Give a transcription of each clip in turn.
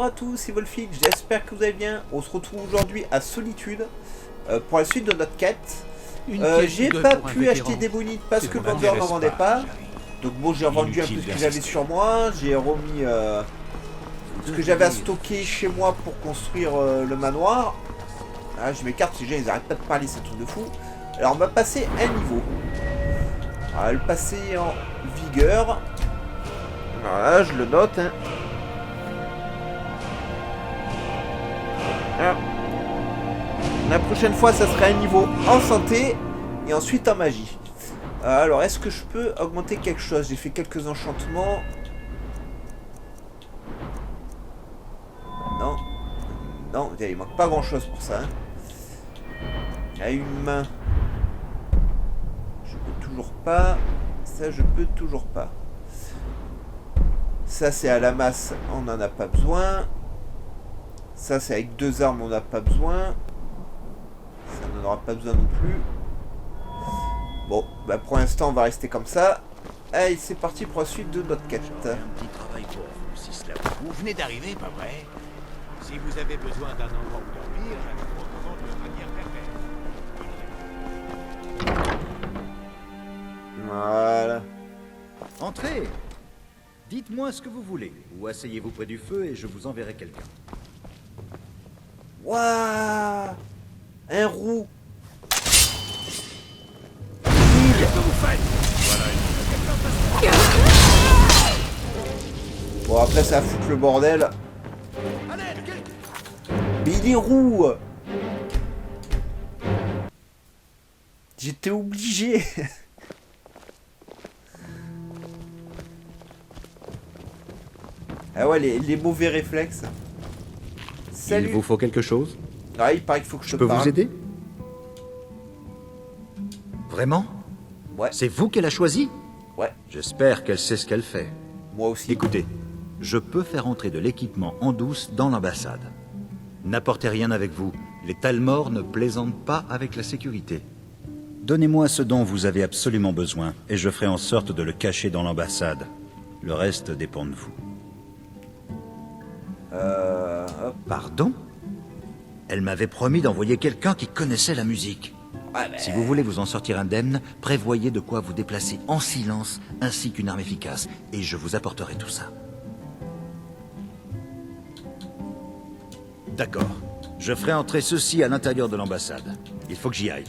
Bonjour à tous, c'est Wolfie, j'espère que vous allez bien. On se retrouve aujourd'hui à Solitude pour la suite de notre quête. J'ai pas pu acheter des bonites parce que le vendeur n'en vendait pas. Donc bon, j'ai revendu un peu ce que j'avais sur moi. J'ai remis ce que j'avais à stocker chez moi pour construire le manoir. Là, je m'écarte, ces gens ils arrêtent pas de parler, c'est un truc de fou. Alors on va passer un niveau. On va le passer en vigueur. Voilà, je le note. Hein. La prochaine fois, ça sera un niveau en santé et ensuite en magie. Alors, est-ce que je peux augmenter quelque chose? J'ai fait quelques enchantements. Non. Non, il manque pas grand-chose pour ça. Hein. Il y a une main. Je peux toujours pas. Ça, je peux toujours pas. Ça, c'est à la masse. On n'en a pas besoin. Ça, c'est avec deux armes, on n'a pas besoin. Ça n'en aura pas besoin non plus. Bon, bah pour l'instant, on va rester comme ça. Allez, c'est parti pour la suite de notre quête. Un petit travail pour vous, si cela vous venez d'arriver, pas vrai? Si vous avez besoin d'un endroit où dormir, je vous recommande le manière perfecte. Voilà. Entrez. Dites-moi ce que vous voulez, ou asseyez-vous près du feu et je vous enverrai quelqu'un. Waouh, un roux. Qu'est-ce que vous faites? Bon, après, ça va foutre le bordel. Mais il est roux. J'étais obligé. Ah ouais, les mauvais réflexes. Salut. Il vous faut quelque chose? Ah, il paraît qu'il faut que je Je te peux parle. vous aider? Vraiment? Ouais, C'est vous qu'elle a choisi? ouais, J'espère qu'elle sait ce qu'elle fait. moi aussi. Écoutez, je peux faire entrer de l'équipement en douce dans l'ambassade. N'apportez rien avec vous. Les Talmor ne plaisantent pas avec la sécurité. Donnez-moi ce dont vous avez absolument besoin, et je ferai en sorte de le cacher dans l'ambassade. Le reste dépend de vous. Hop. Pardon? Elle m'avait promis d'envoyer quelqu'un qui connaissait la musique. Ah, ben, Si vous voulez vous en sortir indemne, prévoyez de quoi vous déplacer en silence, ainsi qu'une arme efficace, et je vous apporterai tout ça. D'accord. Je ferai entrer ceci à l'intérieur de l'ambassade. Il faut que j'y aille.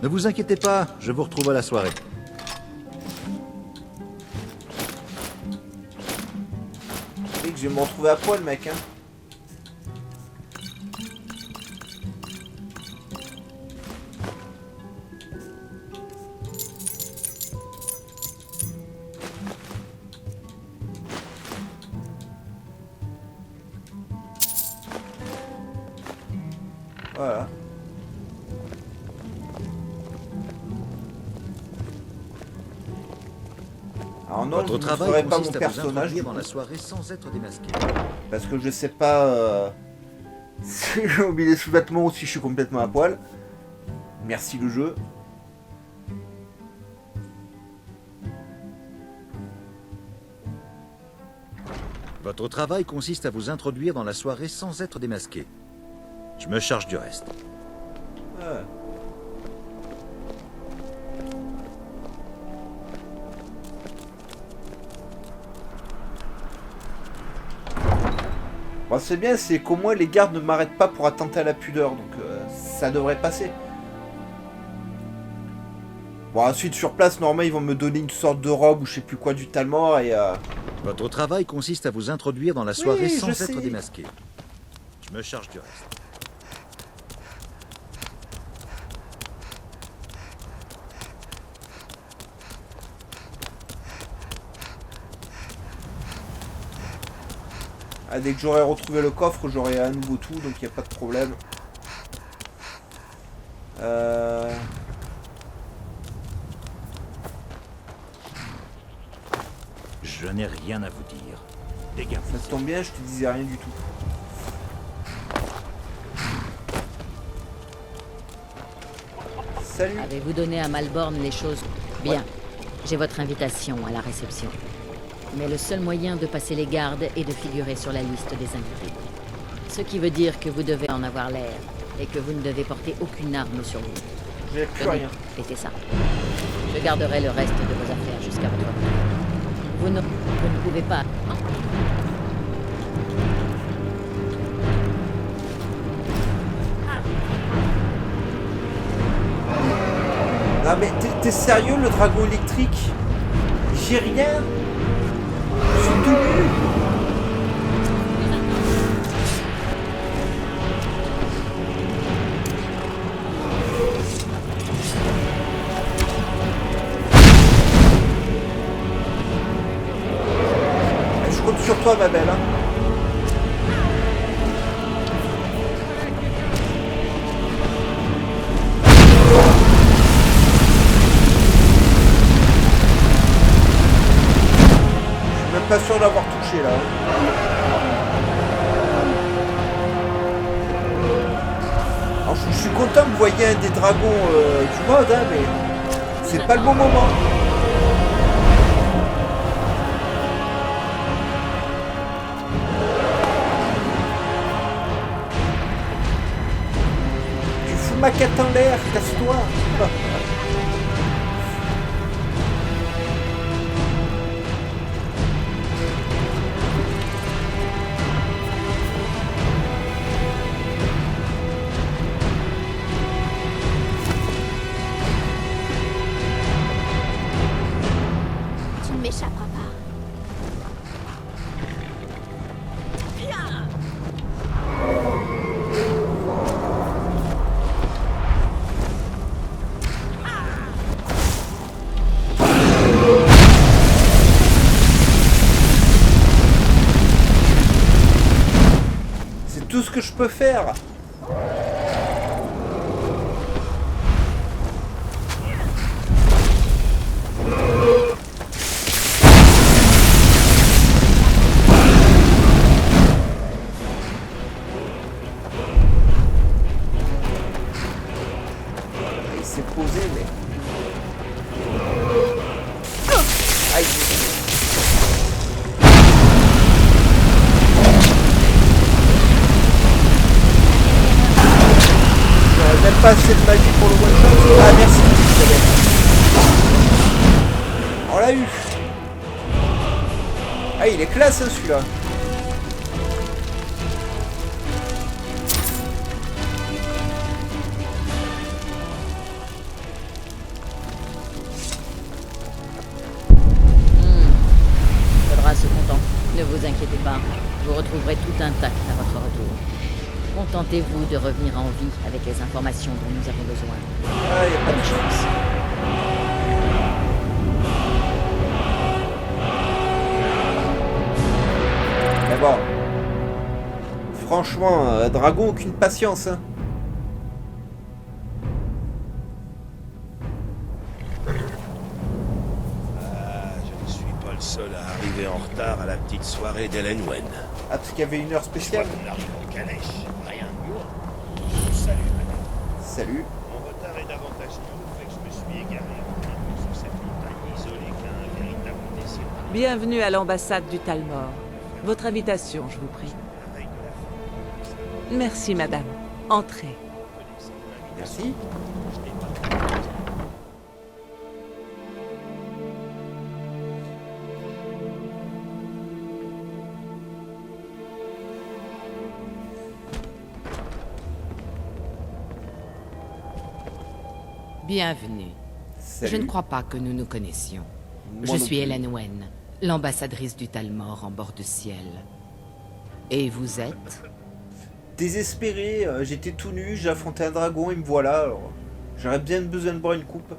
Ne vous inquiétez pas, je vous retrouve à la soirée. tu sais que je vais me retrouver à poil, mec. Hein. Voilà. Alors non, Votre je ne travail ferai pas mon consiste à vous personnage introduire dans la soirée sans être démasqué. parce que je sais pas si j'ai oublié les sous-vêtements ou si je suis complètement à poil. Merci le jeu. Votre travail consiste à vous introduire dans la soirée sans être démasqué. Je me charge du reste. Ouais. Bon, c'est bien, c'est qu'au moins les gardes ne m'arrêtent pas pour attenter à la pudeur, donc ça devrait passer. Bon, ensuite sur place, normalement ils vont me donner une sorte de robe ou je sais plus quoi du Talmor et Votre travail consiste à vous introduire dans la soirée Oui, sans je être sais. démasqué. Je me charge du reste. dès que j'aurai retrouvé le coffre, j'aurai à nouveau tout, donc il n'y a pas de problème. Je n'ai rien à vous dire. Dégâts. Ça tombe bien, je te disais rien du tout. Salut. Avez-vous donné à Malborn les choses? Bien. J'ai votre invitation à la réception. Mais le seul moyen de passer les gardes est de figurer sur la liste des invités. Ce qui veut dire que vous devez en avoir l'air, et que vous ne devez porter aucune arme sur vous. J'ai plus Tenez, rien. mettez ça. Je garderai le reste de vos affaires jusqu'à votre retour. Vous ne pouvez pas... Non mais t'es sérieux, le dragon électrique? J'ai rien. Je suis tout nu. Je compte sur toi, ma belle. Hein. Pas sûr d'avoir touché là. Alors, je suis content que vous voyez un des dragons du mode, hein, mais c'est pas le bon moment. Tu fous ma quête en l'air, casse-toi. M'échappera pas. C'est tout ce que je peux faire. Posé, mais... Aïe. J'aurais même pas assez de magie pour le one shot. Ah merci, on l'a eu. Ah il est classe hein, celui-là. Ne vous inquiétez pas, vous retrouverez tout intact à votre retour. Contentez-vous de revenir en vie avec les informations dont nous avons besoin. Ah, y a pas de chance. Mais bon. Franchement, Dragon, aucune patience. Hein. Seul à arriver en retard à la petite soirée d'Hélène Wen. Ah, parce qu'il y avait une heure spéciale. On arrive en calèche. Rien. Salut, madame. Salut. Mon retard est davantage lourd, fait que je me suis égaré en plein sur cette montagne isolée qu'un véritable décès. Bienvenue à l'ambassade du Talmor. Votre invitation, je vous prie. Merci, madame. Entrez. Merci. Bienvenue. Salut. Je ne crois pas que nous nous connaissions. Moi Je non suis plus. Hélène Wen, l'ambassadrice du Talmor en bord de ciel. Et vous êtes? Désespéré, j'étais tout nu, j'ai affronté un dragon et me voilà. Alors, j'aurais bien besoin de boire une coupe.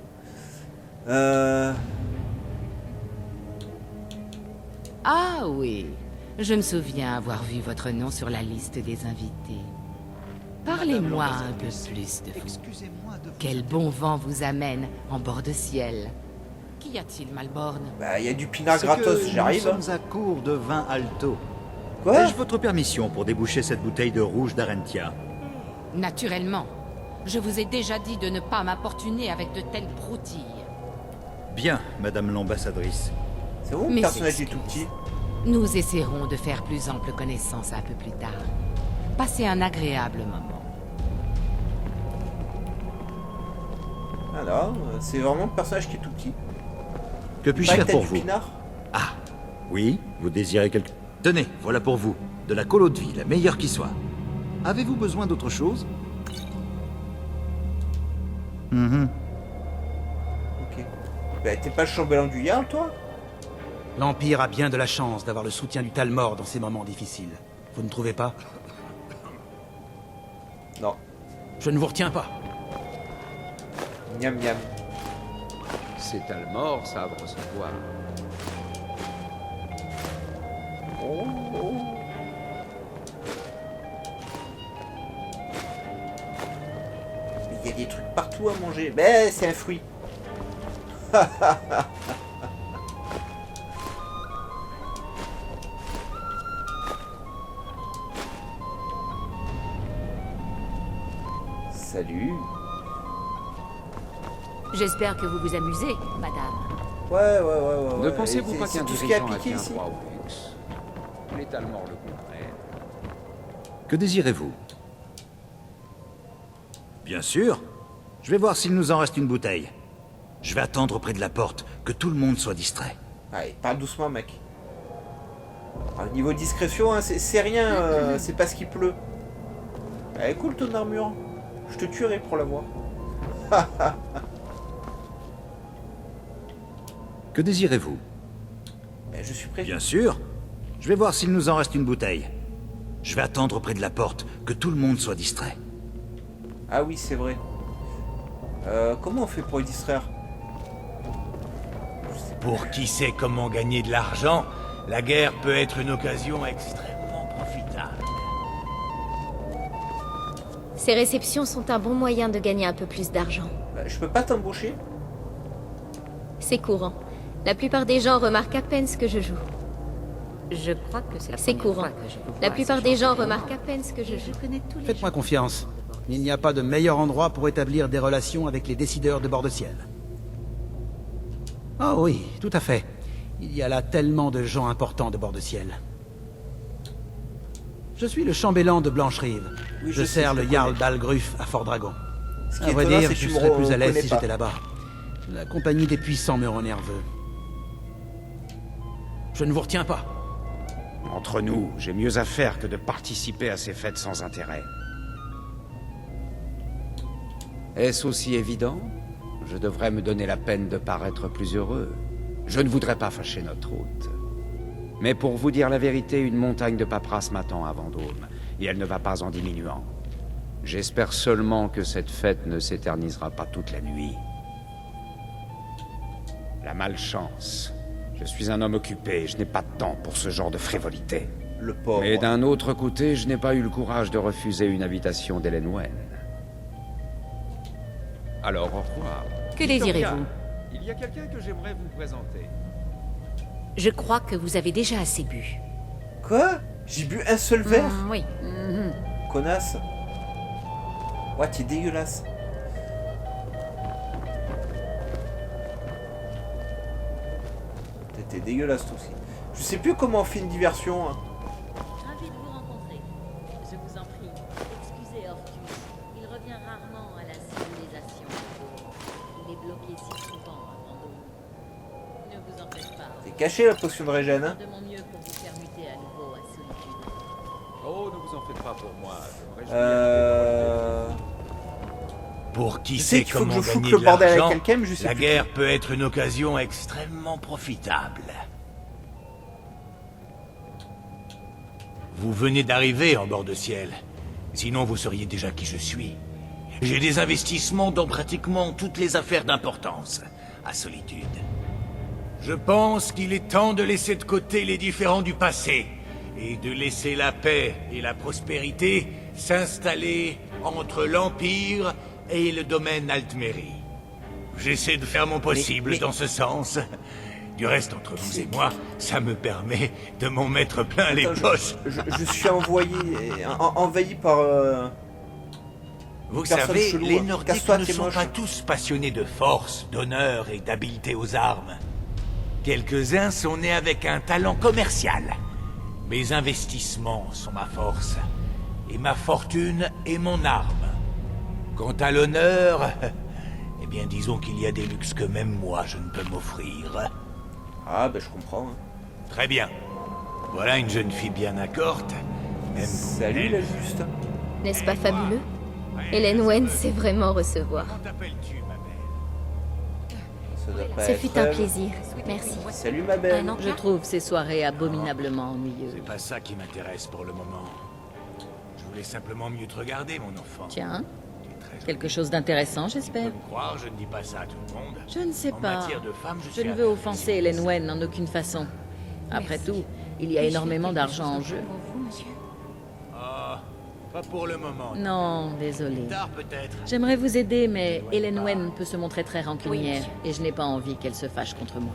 Ah oui, je me souviens avoir vu votre nom sur la liste des invités. Parlez-moi un peu plus de vous. Quel bon vent vous amène en bord de ciel? Qu'y a-t-il, Malborn? Bah, il y a du pinard C'est gratos, que j'arrive. Nous sommes à court de vin Alto. Quoi? Ai-je votre permission pour déboucher cette bouteille de rouge d'Arentia? Naturellement. Je vous ai déjà dit de ne pas m'importuner avec de telles broutilles. Bien, madame l'ambassadrice. C'est bon, le Mes personnage est excuses. tout petit. Nous essaierons de faire plus ample connaissance un peu plus tard. passer un agréable moment. Alors, c'est vraiment le personnage qui est tout petit. Que puis-je faire pour vous? Pinard. Ah, oui, vous désirez quelque... Tenez, voilà pour vous. De la colo de vie, la meilleure qui soit. Avez-vous besoin d'autre chose? Ok. Bah, t'es pas le chambellan du Jarl, toi? L'Empire a bien de la chance d'avoir le soutien du Talmor dans ces moments difficiles. Vous ne trouvez pas? Non. Je ne vous retiens pas. Miam miam. Ces Talmor savent recevoir. Oh, oh. Mais il y a des trucs partout à manger. Mais c'est un fruit. Salut. J'espère que vous vous amusez, madame. Ouais. Ne pensez-vous pas C'est qu'un tout ce qui a dirigeant a piqué un ici. droit au luxe? Les Talmor le comprennent. Que désirez-vous? Bien sûr. Je vais voir s'il nous en reste une bouteille. Je vais attendre près de la porte, que tout le monde soit distrait. Allez, parle doucement, mec. Alors, niveau discrétion, hein, c'est rien, c'est parce qu'il pleut. Elle est cool ton armure. Je te tuerai pour l'avoir. Que désirez-vous? Je suis prêt. Bien sûr. Je vais voir s'il nous en reste une bouteille. Je vais attendre près de la porte, que tout le monde soit distrait. Ah oui, c'est vrai. Comment on fait pour les distraire? Pour qui sait comment gagner de l'argent, la guerre peut être une occasion extrêmement profitable. Ces réceptions sont un bon moyen de gagner un peu plus d'argent. Je peux pas t'embaucher? C'est courant. La plupart des gens remarquent à peine ce que je joue. Je crois que c'est la C'est première courant. fois que je vous vois La à plupart ce des genre gens d'événement. remarquent à peine ce que je joue. Je connais tous les Faites-moi gens. confiance. Il n'y a pas de meilleur endroit pour établir des relations avec les décideurs de bord de ciel. Oh oui, tout à fait. Il y a là tellement de gens importants de bord de ciel. Je suis le chambellan de Blancherive. Oui, je je sais, sers je le le Jarl connais. Balgruf à Fort Dragon. Ce qui À est vrai étonnant, dire, c'est que je tu serais me plus à l'aise reconnais si pas. j'étais là-bas. La compagnie des puissants me rend nerveux. Je ne vous retiens pas. Entre nous, j'ai mieux à faire que de participer à ces fêtes sans intérêt. Est-ce aussi évident? Je devrais me donner la peine de paraître plus heureux. Je ne voudrais pas fâcher notre hôte. Mais pour vous dire la vérité, une montagne de paperasse m'attend à Vendôme, et elle ne va pas en diminuant. J'espère seulement que cette fête ne s'éternisera pas toute la nuit. La malchance. Je suis un homme occupé, je n'ai pas de temps pour ce genre de frivolité. Le pauvre. Mais d'un autre côté, je n'ai pas eu le courage de refuser une invitation d'Hélène Wen. Alors, au revoir. Que désirez-vous? Il y a quelqu'un que j'aimerais vous présenter. Je crois que vous avez déjà assez bu. Quoi? J'ai bu un seul verre? Oui. Connasse. Ouais, t'es dégueulasse. T'es dégueulasse toi aussi. Je sais plus comment on fait une diversion. Hein. Ravi de vous rencontrer. Je vous en prie, excusez Orcus. Il revient rarement à la civilisation. Il est bloqué si souvent à Vendôme. Ne vous en faites pas. T'es caché la potion de régène, hein? De mon mieux pour vous faire muter à nouveau à Solitude. Oh, ne vous en faites pas pour moi. Je me réjouis Pour qui Je sais sait qu'il faut que comment je foute gagner le de bordel avec l'argent, quelqu'un, mais je sais la plus guerre peut être une occasion extrêmement profitable. Vous venez d'arriver en bord de ciel. Sinon, vous sauriez déjà qui je suis. J'ai des investissements dans pratiquement toutes les affaires d'importance à Solitude. Je pense qu'il est temps de laisser de côté les différends du passé et de laisser la paix et la prospérité s'installer entre l'Empire et le domaine Altmérie. J'essaie de faire mon possible mais- dans ce sens. Du reste, entre vous et moi, ça me permet de m'en mettre plein les Attends, poches. je suis envahi par... Vous personne savez, chelou, les hein. Nordiques Casse-toi, ne t'es sont moche. pas tous passionnés de force, d'honneur et d'habileté aux armes. Quelques-uns sont nés avec un talent commercial. Mes investissements sont ma force. et ma fortune est mon arme. Quant à l'honneur, eh bien disons qu'il y a des luxes que même moi je ne peux m'offrir. Ah, bah je comprends. Hein. Très bien. Voilà une jeune fille bien accorte. Même Salut la juste. N'est-ce pas fabuleux? Hélène Wen sait vraiment recevoir. Comment t'appelles-tu, ma belle? Ça doit pas Ce être fut un elle. plaisir. Merci. Salut ma belle. Je trouve ces soirées abominablement ennuyeuses. C'est pas ça qui m'intéresse pour le moment. Je voulais simplement mieux te regarder, mon enfant. Tiens, Tu es très quelque chose d'intéressant, Tu peux j'espère. me croire, je ne dis pas ça à tout le monde. Je ne sais En pas. matière de femme, Je suis ne un veux peu offenser Hélène Wen en aucune façon. Après tout, il y a énormément d'argent en jeu. Ah, pas pour le moment. Non, désolé. Plus tard peut-être. J'aimerais vous aider, mais Hélène Wen peut se montrer très rancunière, et je n'ai pas envie qu'elle se fâche contre moi.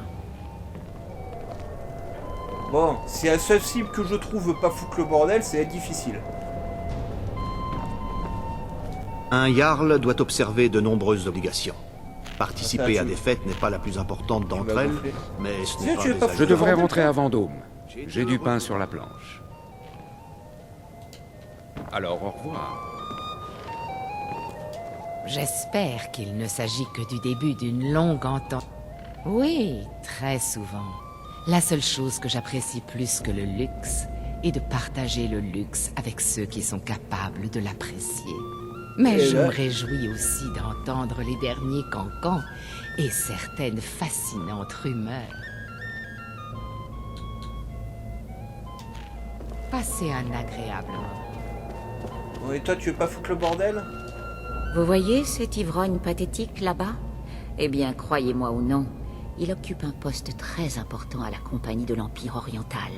Bon, si la seule cible que je trouve veut pas foutre le bordel, c'est difficile. Un Jarl doit observer de nombreuses obligations. Participer Ah, à des fêtes n'est pas la plus importante d'entre vas elles, gonfler. mais ce Tiens, n'est pas tu veux pas désagréable. Je devrais bordel, rentrer toi à Vendôme. J'ai du pain sur la planche. Alors au revoir. J'espère qu'il ne s'agit que du début d'une longue entente. Oui, très souvent. La seule chose que j'apprécie plus que le luxe est de partager le luxe avec ceux qui sont capables de l'apprécier. Mais Et je là- me réjouis aussi d'entendre les derniers cancans et certaines fascinantes rumeurs. Passez un agréable moment. Bon, et toi, tu veux pas foutre le bordel? Vous voyez cet ivrogne pathétique là-bas? Eh bien, croyez-moi ou non, il occupe un poste très important à la compagnie de l'Empire oriental.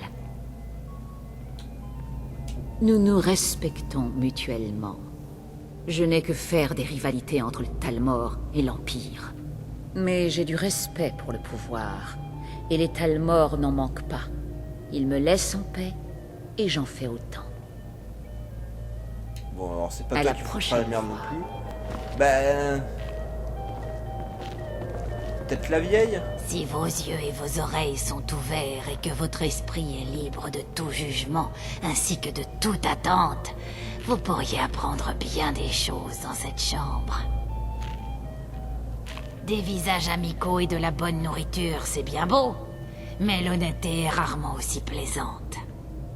Nous nous respectons mutuellement. Je n'ai que faire des rivalités entre le Talmor et l'Empire. Mais j'ai du respect pour le pouvoir, et les Talmor n'en manquent pas. Ils me laissent en paix, et j'en fais autant. Bon, alors c'est pas À toi la qui foutras la prochaine merde non fois. plus. Ben... Peut-être la vieille? Si vos yeux et vos oreilles sont ouverts et que votre esprit est libre de tout jugement ainsi que de toute attente, vous pourriez apprendre bien des choses dans cette chambre. Des visages amicaux et de la bonne nourriture, c'est bien beau, mais l'honnêteté est rarement aussi plaisante.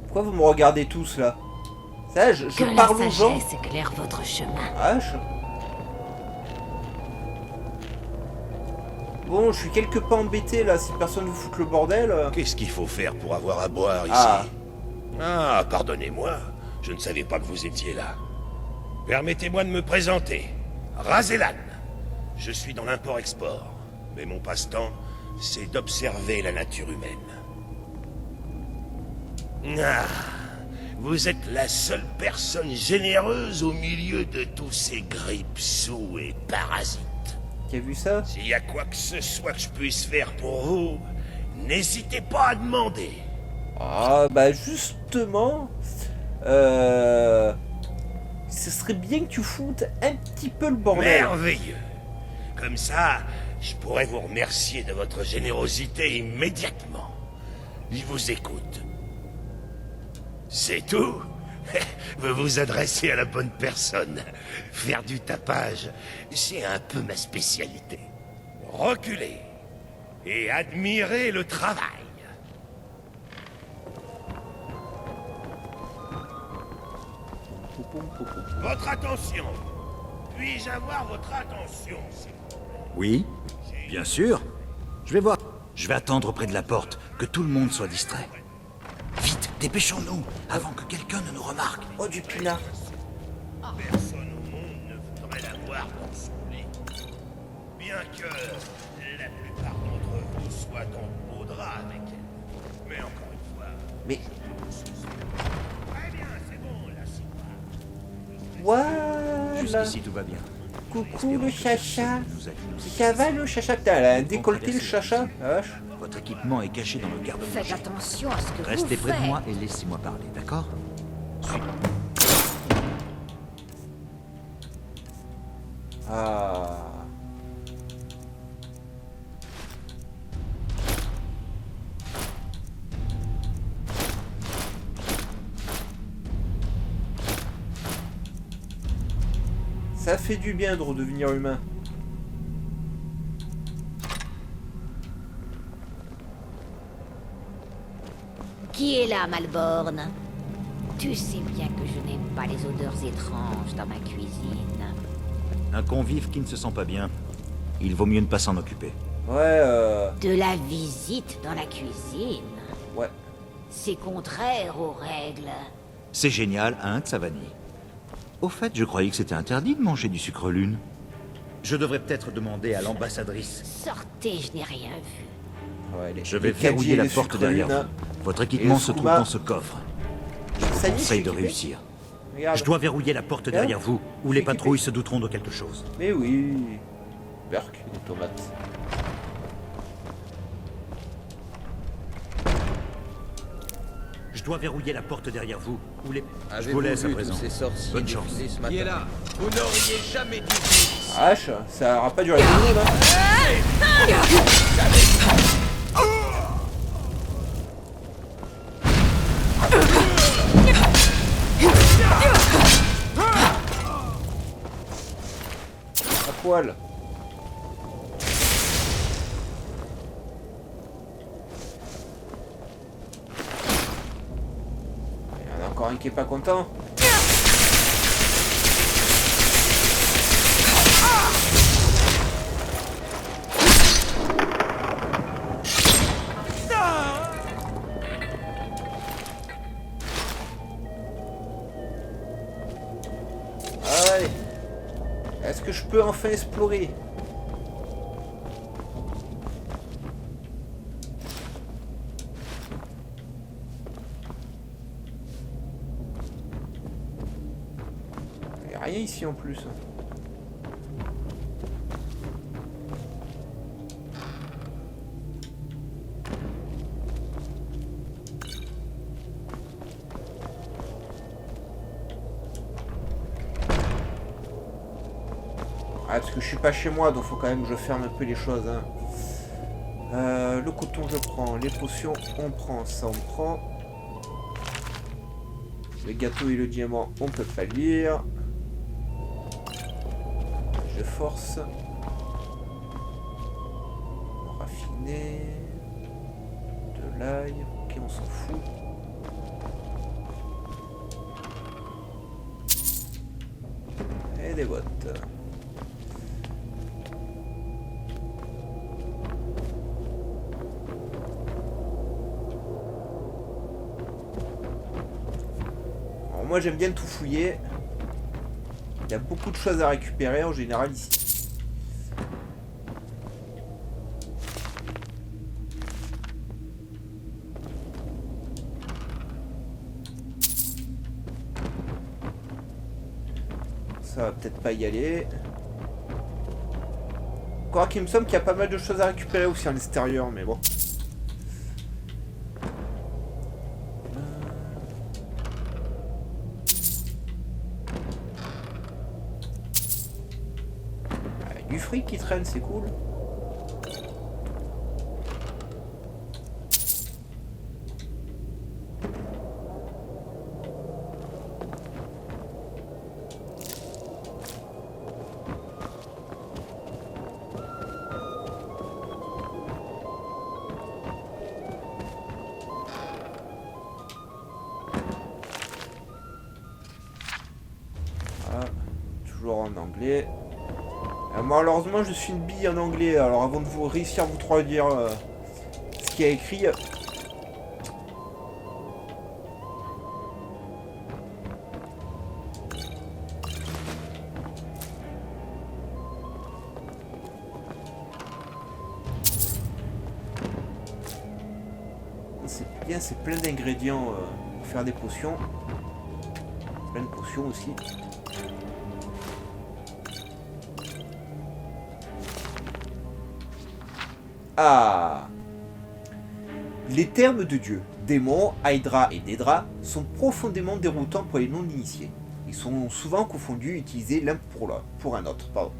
Pourquoi vous me regardez tous là? Ça, je Que la parle aux gens. sagesse éclaire votre chemin. Ah, Bon, je suis quelque peu embêté là, si personne vous fout le bordel. Qu'est-ce qu'il faut faire pour avoir à boire ici? Ah. Ah, pardonnez-moi, je ne savais pas que vous étiez là. Permettez-moi de me présenter. Razelan. Je suis dans l'import-export, mais mon passe-temps, c'est d'observer la nature humaine. Ah, vous êtes la seule personne généreuse au milieu de tous ces grippe-sous et parasites. Qui a vu ça? S'il y a quoi que ce soit que je puisse faire pour vous, n'hésitez pas à demander. Ah, bah justement... Ce serait bien que tu foutes un petit peu le bordel. Merveilleux. Comme ça, je pourrais vous remercier de votre générosité immédiatement. Je vous écoute. C'est tout? Vous vous adressez à la bonne personne. Faire du tapage, c'est un peu ma spécialité. Reculez et admirez le travail. Votre attention. Puis-je avoir votre attention, s'il vous plaît? Oui, bien sûr. Je vais voir. Je vais attendre près de la porte, que tout le monde soit distrait. Vite, dépêchons-nous, avant que quelqu'un ne nous remarque. Oh, du pinard. Personne au monde ne voudrait la voir dans son lit. Bien que la plupart d'entre vous soient en beau drap avec elle. Mais encore une fois... Mais... Très bien, c'est bon, là, c'est Voilà. Jusqu'ici, tout va bien. Coucou le chacha. Nous avions- Ça va le chacha? Putain, elle a un décolleté le chacha. La vache. Votre équipement est caché dans le Faites garde-manger. attention à ce que Restez vous près de faites. moi et laissez-moi parler, d'accord? Ah. Ça fait du bien de redevenir humain. Qui est là, Malborn? Tu sais bien que je n'aime pas les odeurs étranges dans ma cuisine. Un convive qui ne se sent pas bien. Il vaut mieux ne pas s'en occuper. Ouais, De la visite dans la cuisine? Ouais. C'est contraire aux règles. C'est génial, hein, Tsavani? Au fait, je croyais que c'était interdit de manger du sucre lune. Je devrais peut-être demander à l'ambassadrice. Sortez, je n'ai rien vu. Ouais, Je vais verrouiller la porte derrière vous. Votre équipement se trouve dans ce coffre. Je vous conseille de réussir. Regarde. Je dois verrouiller la porte derrière vous, ou les patrouilles se douteront de quelque chose. Mais oui. Berk, des tomates. Je dois verrouiller la porte derrière vous, ou les... Je vous laisse à présent. Bonne chance. Qui est là? Vous n'auriez jamais dû vivre. H, ça aura pas duré deux secondes, hein. À poil. Il y en a encore un qui est pas content. Allez. Est-ce que je peux enfin explorer? Il n'y a rien ici en plus. Ah, parce que je suis pas chez moi, donc faut quand même que je ferme un peu les choses. Hein. Le coton, je prends. Les potions, on prend. Ça, on prend. Le gâteau et le diamant, on peut pas lire. Je force. Raffiné. De l'ail. Ok, on s'en fout. Et des bottes. Moi j'aime bien tout fouiller. Il y a beaucoup de choses à récupérer en général ici. Ça va peut-être pas y aller. Encore qu'il me semble qu'il y a pas mal de choses à récupérer aussi à l'extérieur, mais bon. Du fric qui traîne, c'est cool. Ah, toujours en anglais. Malheureusement, je suis une bille en anglais, alors avant de vous réussir à vous traduire ce qu'il y a écrit. C'est bien, c'est plein d'ingrédients pour faire des potions. Plein de potions aussi. Ah! Les termes de Dieu, démons, Hydra et Dédra, sont profondément déroutants pour les non-initiés. Ils sont souvent confondus et utilisés l'un pour un autre. Pardon.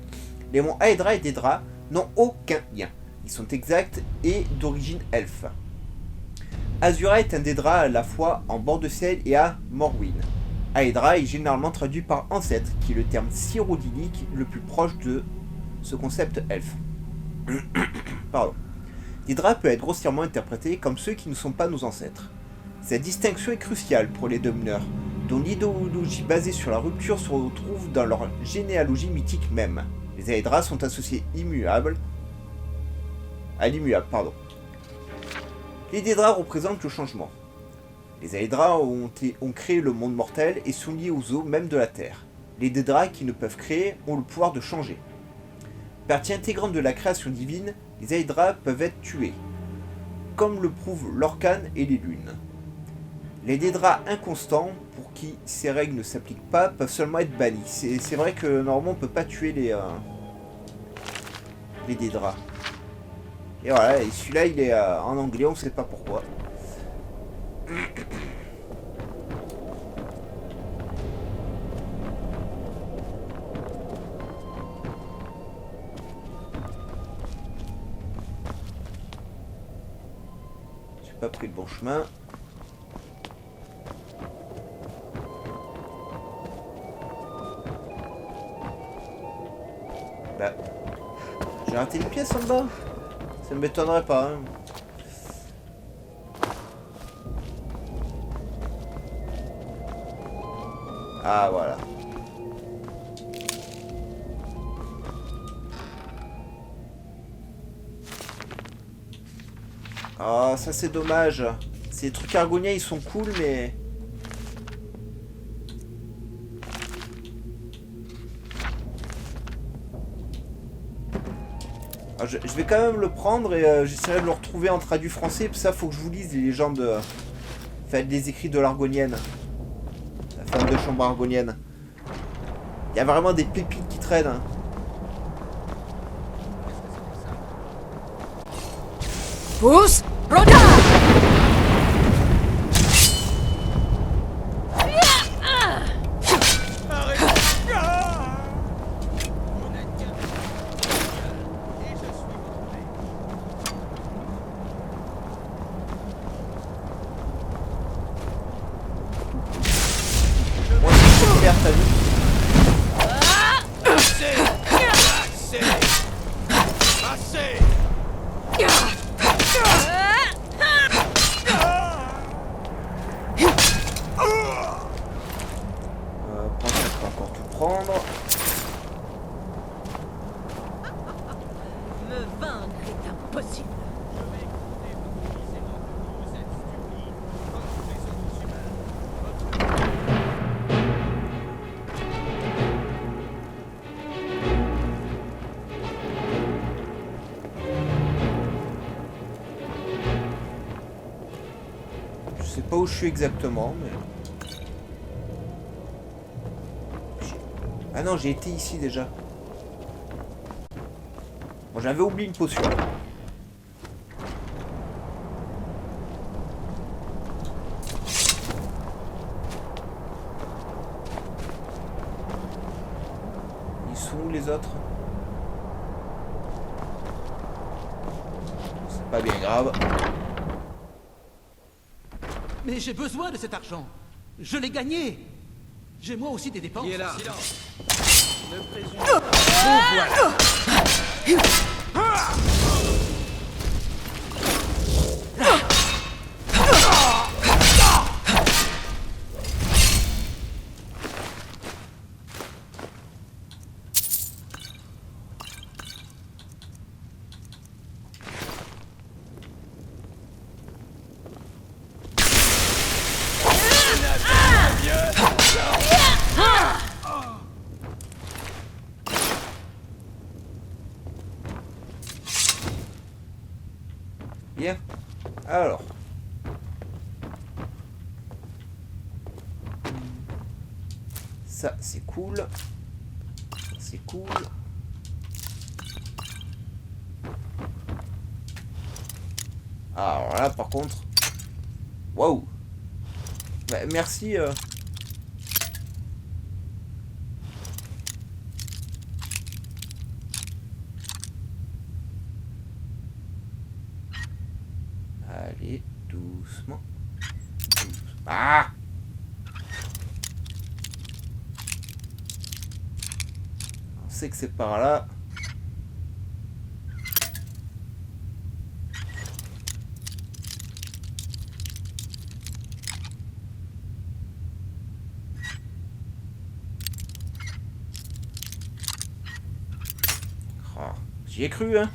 Les mots Hydra et Dédra n'ont aucun lien. Ils sont exacts et d'origine elfe. Azura est un Dédra à la fois en bord de ciel et à Morrowind. Aedra est généralement traduit par ancêtre, qui est le terme cyrodiilique le plus proche de ce concept elfe. Pardon. L'Hydra peut être grossièrement interprété comme ceux qui ne sont pas nos ancêtres. Cette distinction est cruciale pour les Domineurs, dont l'idéologie basée sur la rupture se retrouve dans leur généalogie mythique même. Les Aedra sont associés à l'immuable. Les Daedra représentent le changement. Les Aedra ont créé le monde mortel et sont liés aux eaux même de la Terre. Les Daedra qui ne peuvent créer ont le pouvoir de changer. Partie intégrante de la création divine, les Aedra peuvent être tués, comme le prouvent l'Orcane et les Lunes. Les Daedra inconstants, pour qui ces règles ne s'appliquent pas, peuvent seulement être bannis. C'est vrai que normalement on peut pas tuer les Daedra. Et voilà, et celui-là il est en anglais, on sait pas pourquoi. J'ai pas pris le bon chemin. Bah, j'ai raté une pièce en bas. Ça ne m'étonnerait pas. Hein. Ah voilà. Ah ça c'est dommage. Ces trucs argoniens ils sont cool mais... Ah, je vais quand même le prendre et j'essaierai de le retrouver en traduit français. Pour ça faut que je vous lise les légendes... Faites les écrits de l'argonienne. La femme de chambre argonienne. Il y a vraiment des pépites qui traînent. Hein. Pousse, Roda! Je sais pas où je suis exactement, mais... Ah non, j'ai été ici déjà. Bon, j'avais oublié une potion. Ils sont où les autres? C'est pas bien grave. Mais j'ai besoin de cet argent. Je l'ai gagné. J'ai moi aussi des dépenses. Qui est là? Silence. Ne présume pas. Bon, voilà. Bien. Alors. Ça, c'est cool. Ça, c'est cool. Alors là, par contre... Waouh. Bah, merci. Allez, doucement. Ah! sait que c'est par là. Oh, j'y ai cru, hein.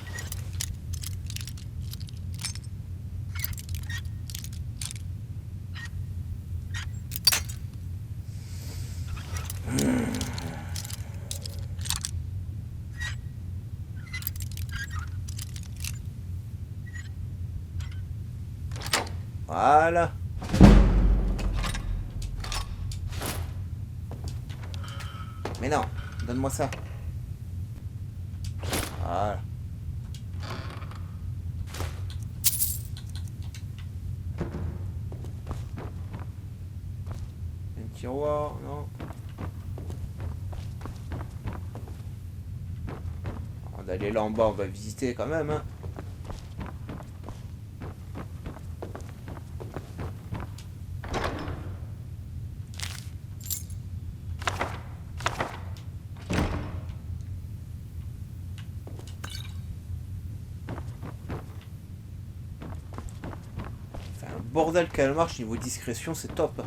Voilà. Mais non, donne-moi ça. Voilà. Un tiroir, non. On va aller là en bas, on va visiter quand même, hein. Bordel qu'elle marche, niveau discrétion, c'est top.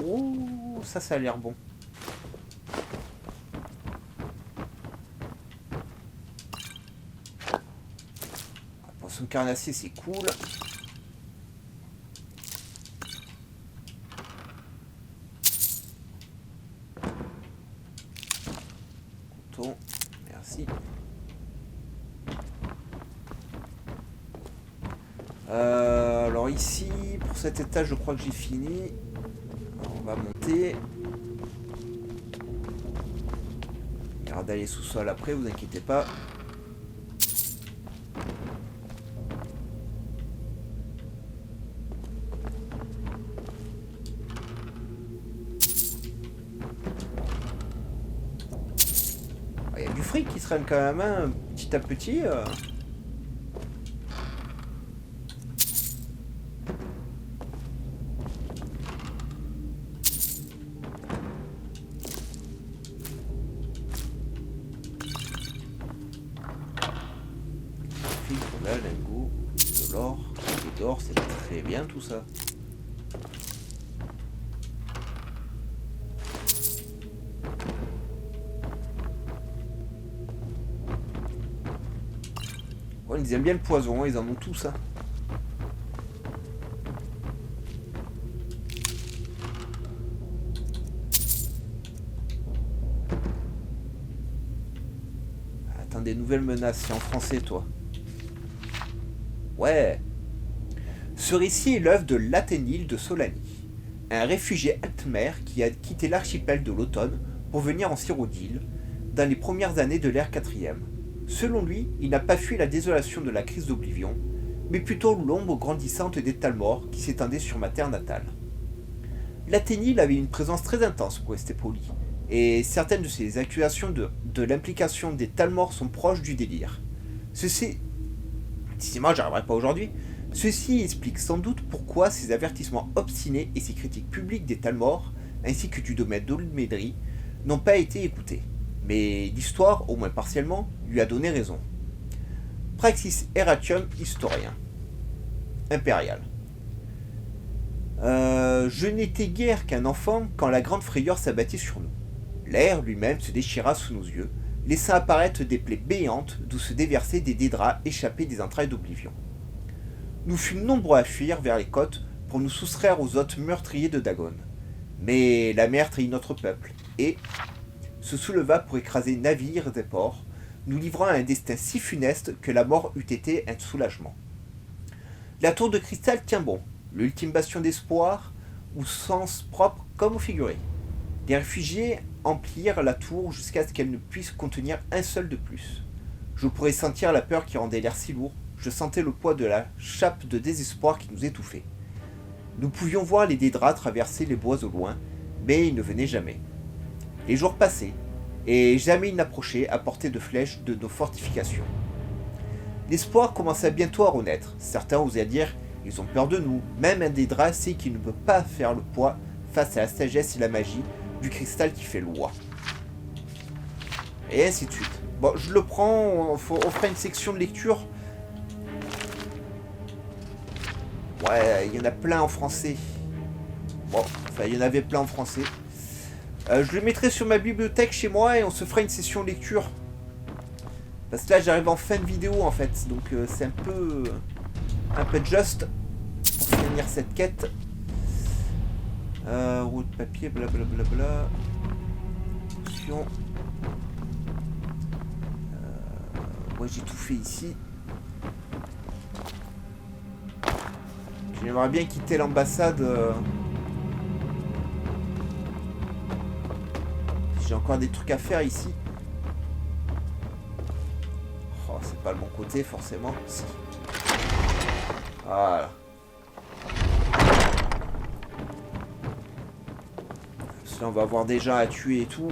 Oh, ça a l'air bon. Poisson carnassier, c'est cool. Coton, merci. Alors ici, pour cet étage, je crois que j'ai fini. Alors, on va monter. Garde aller sous-sol après, vous inquiétez pas. Il y a du fric qui traîne quand même, hein, petit à petit. Là, lingot, de l'or, et d'or, c'est très bien tout ça. Ouais, ils aiment bien le poison, ils en ont tous, hein. Attends, des nouvelles menaces, c'est en français, toi. Ouais. Ce récit est l'œuvre de Lathénil de Solanie, un réfugié altmer qui a quitté l'archipel de l'automne pour venir en Cyrodiil dans les premières années de l'ère 4e. Selon lui, il n'a pas fui la désolation de la crise d'Oblivion, mais plutôt l'ombre grandissante des Talmor qui s'étendait sur ma terre natale. Lathénil avait une présence très intense pour rester poli, et certaines de ses accusations de l'implication des Talmor sont proches du délire. Moi, j'arriverai pas aujourd'hui. Ceci explique sans doute pourquoi ces avertissements obstinés et ces critiques publiques des Talmor, ainsi que du domaine d'Olmedri, n'ont pas été écoutés. Mais l'histoire, au moins partiellement, lui a donné raison. Praxis Erratium, historien. Impérial. Je n'étais guère qu'un enfant quand la grande frayeur s'abattit sur nous. L'air lui-même se déchira sous nos yeux, laissant apparaître des plaies béantes d'où se déversaient des dédraps échappés des entrailles d'Oblivion. Nous fûmes nombreux à fuir vers les côtes pour nous soustraire aux hôtes meurtriers de Dagon. Mais la mer trahit notre peuple, et se souleva pour écraser navires et ports, nous livrant à un destin si funeste que la mort eût été un soulagement. La tour de cristal tient bon, l'ultime bastion d'espoir, au sens propre comme au figuré. Les réfugiés emplirent la tour jusqu'à ce qu'elle ne puisse contenir un seul de plus. Je pourrais sentir la peur qui rendait l'air si lourd, je sentais le poids de la chape de désespoir qui nous étouffait. Nous pouvions voir les dédraps traverser les bois au loin, mais ils ne venaient jamais. Les jours passaient, et jamais ils n'approchaient à portée de flèches de nos fortifications. L'espoir commença bientôt à renaître. Certains osaient dire « ils ont peur de nous », même un dédra sait qu'il ne peut pas faire le poids face à la sagesse et la magie du cristal qui fait loi. Et ainsi de suite. Bon, je le prends, on fera une section de lecture. Ouais, il y en a plein en français. Bon, enfin, il y en avait plein en français. Je le mettrai sur ma bibliothèque chez moi et on se fera une session lecture. Parce que là, j'arrive en fin de vidéo, en fait. Donc, c'est un peu juste pour finir cette quête. Roue de papier, blablabla. Option. Ouais, j'ai tout fait ici. J'aimerais bien quitter l'ambassade. J'ai encore des trucs à faire ici. Oh, c'est pas le bon côté, forcément. Si. Voilà. Parce que là, on va avoir des gens à tuer et tout.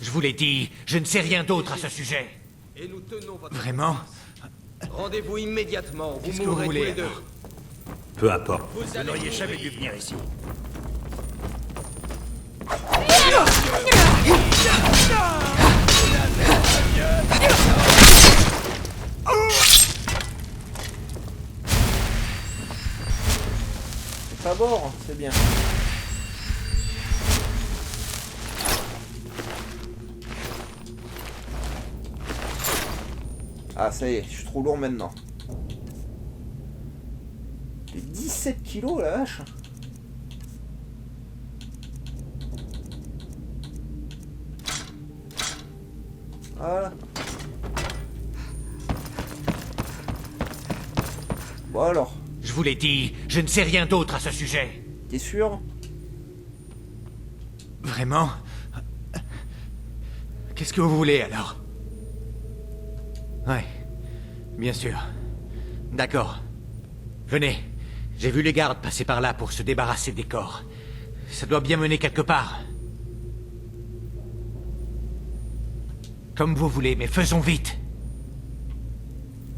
Je vous l'ai dit, je ne sais rien d'autre à ce sujet. Et nous tenons votre... Vraiment? Rendez-vous immédiatement, vous Qu'est-ce que vous mourrez tous voulez, les deux. alors? Peu importe. Vous n'auriez jamais dû venir ici. C'est pas mort, c'est bien. Ah, ça y est, je suis trop lourd maintenant. 17 kilos, la vache. Voilà. Bon alors. Je vous l'ai dit, je ne sais rien d'autre à ce sujet. T'es sûr? Vraiment? Qu'est-ce que vous voulez alors? Ouais, bien sûr. D'accord. Venez. J'ai vu les gardes passer par là pour se débarrasser des corps. Ça doit bien mener quelque part. Comme vous voulez, mais faisons vite.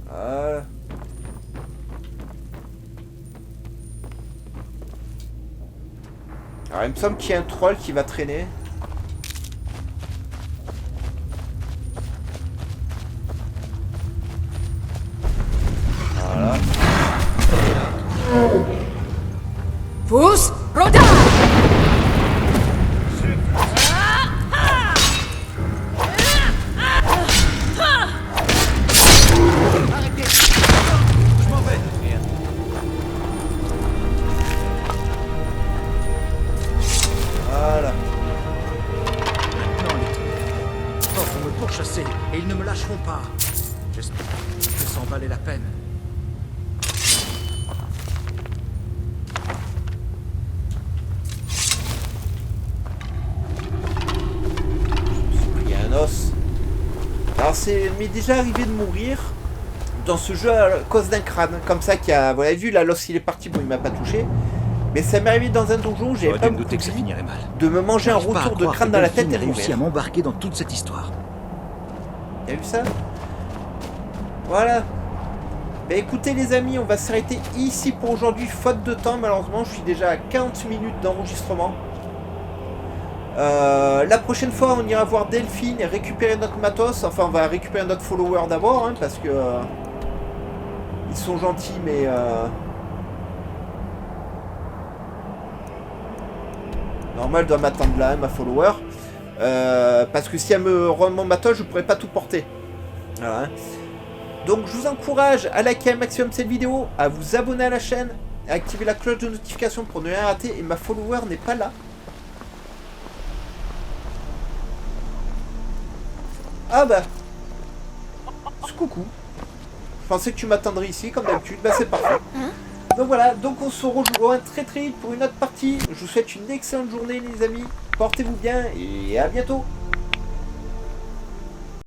Voilà. Alors il me semble qu'il y a un troll qui va traîner. Voilà. Fus Roda! Arrêtez! Je m'en vais! Voilà. Maintenant, les trucs. Ils vont me pourchasser et ils ne me lâcheront pas. J'espère que ça en valait la peine. Il y a un os. Alors c'est m'est déjà arrivé de mourir dans ce jeu à cause d'un crâne. Comme ça qui a. Vous l'avez vu là, l'os il est parti, bon il m'a pas touché. Mais ça m'est arrivé dans un donjon où j'avais pas douté que ça finirait mal. de me manger un retour de crâne dans la tête et de réussi à mourir. m'embarquer dans toute cette histoire. T'as vu ça? Voilà. Bah écoutez les amis, on va s'arrêter ici pour aujourd'hui, faute de temps malheureusement, je suis déjà à 40 minutes d'enregistrement. La prochaine fois on ira voir Delphine et récupérer notre matos, enfin on va récupérer notre follower d'abord, hein, parce que ils sont gentils mais... Normal, elle doit m'attendre là, hein, ma follower. Parce que si elle me rend mon matos, je pourrais pas tout porter. Voilà. Hein. Donc je vous encourage à liker un maximum cette vidéo, à vous abonner à la chaîne, à activer la cloche de notification pour ne rien rater. Et ma follower n'est pas là. Ah bah. Coucou. Je pensais que tu m'attendrais ici, comme d'habitude. Bah c'est parfait. Donc voilà, donc on se rejoint très très vite pour une autre partie. Je vous souhaite une excellente journée les amis. Portez-vous bien et à bientôt.